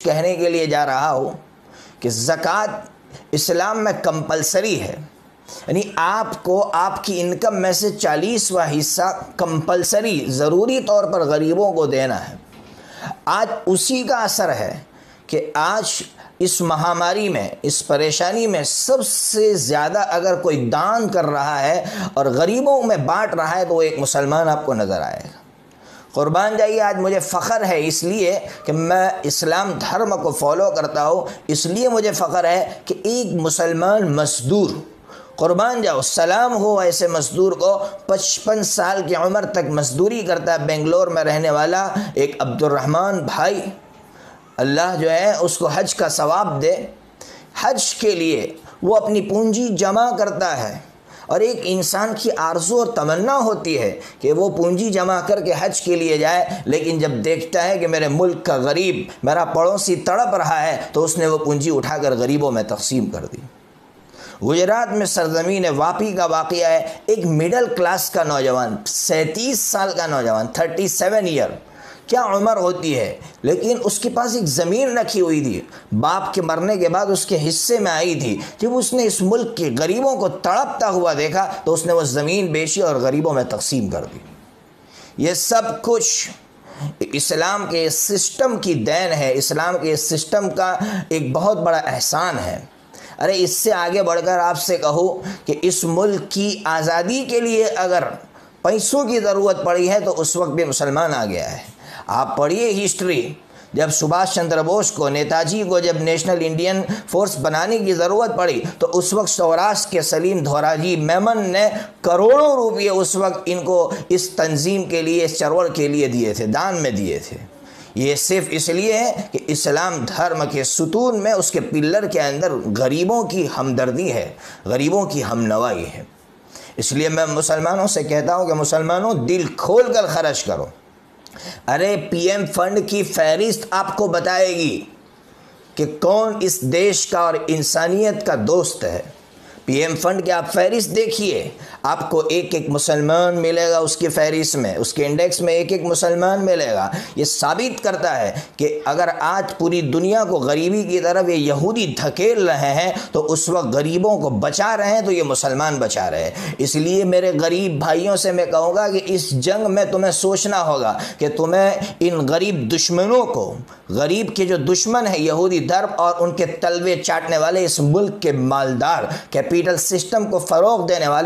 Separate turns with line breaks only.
کہنے کے لیے جا رہا ہوں کہ زکوٰۃ اسلام میں کمپلسری ہے، یعنی آپ کو آپ کی انکم میں سے 40واں حصہ کمپلسری ضروری طور پر غریبوں کو دینا ہے۔ آج اسی کا اثر ہے کہ آج اس مہاماری میں، اس پریشانی میں سب سے زیادہ اگر کوئی دان کر رہا ہے اور غریبوں میں بانٹ رہا ہے تو وہ ایک مسلمان آپ کو نظر آئے گا۔ قربان جائیے، آج مجھے فخر ہے اس لیے کہ میں اسلام دھرم کو فالو کرتا ہوں، اس لیے مجھے فخر ہے کہ ایک مسلمان مزدور، قربان جاؤ سلام ہو ایسے مزدور کو، 55 سال کی عمر تک مزدوری کرتا ہے، بنگلور میں رہنے والا ایک عبد الرحمن بھائی، اللہ جو ہے اس کو حج کا ثواب دے۔ حج کے لیے وہ اپنی پونجی جمع کرتا ہے، اور ایک انسان کی آرزو اور تمنا ہوتی ہے کہ وہ پونجی جمع کر کے حج کے لیے جائے، لیکن جب دیکھتا ہے کہ میرے ملک کا غریب، میرا پڑوسی تڑپ رہا ہے، تو اس نے وہ پونجی اٹھا کر غریبوں میں تقسیم کر دی۔ گجرات میں سرزمین واپی کا واقعہ ہے، ایک مڈل کلاس کا نوجوان، 37 سال کا نوجوان، 37 ایئر، کیا عمر ہوتی ہے، لیکن اس کے پاس ایک زمین رکھی ہوئی تھی، باپ کے مرنے کے بعد اس کے حصے میں آئی تھی۔ جب اس نے اس ملک کے غریبوں کو تڑپتا ہوا دیکھا تو اس نے وہ زمین بیچی اور غریبوں میں تقسیم کر دی۔ یہ سب کچھ اسلام کے سسٹم کی دین ہے، اسلام کے سسٹم کا ایک بہت بڑا احسان ہے۔ ارے اس سے آگے بڑھ کر آپ سے کہوں کہ اس ملک کی آزادی کے لیے اگر پیسوں کی ضرورت پڑی ہے تو اس وقت بھی مسلمان آ گیا ہے۔ آپ پڑھیے ہسٹری، جب سبھاش چندر بوس کو، نیتا جی کو جب نیشنل انڈین فورس بنانے کی ضرورت پڑی تو اس وقت سوراشٹر کے سلیم دھوراجی میمن نے کروڑوں روپئے اس وقت ان کو اس تنظیم کے لیے، اس چرور کے لیے دیے تھے، دان میں دیے تھے۔ یہ صرف اس لیے ہے کہ اسلام دھرم کے ستون میں، اس کے پلر کے اندر غریبوں کی ہمدردی ہے، غریبوں کی ہم نوائی ہے۔ اس لیے میں مسلمانوں سے کہتا ہوں کہ مسلمانوں دل کھول کر خرچ کرو۔ ارے پی ایم فنڈ کی فہرست آپ کو بتائے گی کہ کون اس دیش کا اور انسانیت کا دوست ہے۔ پی ایم فنڈ کی آپ فہرست دیکھیے، آپ کو ایک ایک مسلمان ملے گا اس کی فہرست میں، اس کے انڈیکس میں ایک ایک مسلمان ملے گا۔ یہ ثابت کرتا ہے کہ اگر آج پوری دنیا کو غریبی کی طرف یہ یہودی دھکیل رہے ہیں تو اس وقت غریبوں کو بچا رہے ہیں تو یہ مسلمان بچا رہے ہیں۔ اس لیے میرے غریب بھائیوں سے میں کہوں گا کہ اس جنگ میں تمہیں سوچنا ہوگا کہ تمہیں ان غریب دشمنوں کو، غریب کے جو دشمن ہیں یہودی دھرم اور ان کے تلوے چاٹنے والے اس ملک کے مالدار کیپٹل سسٹم کو فروغ دینے والے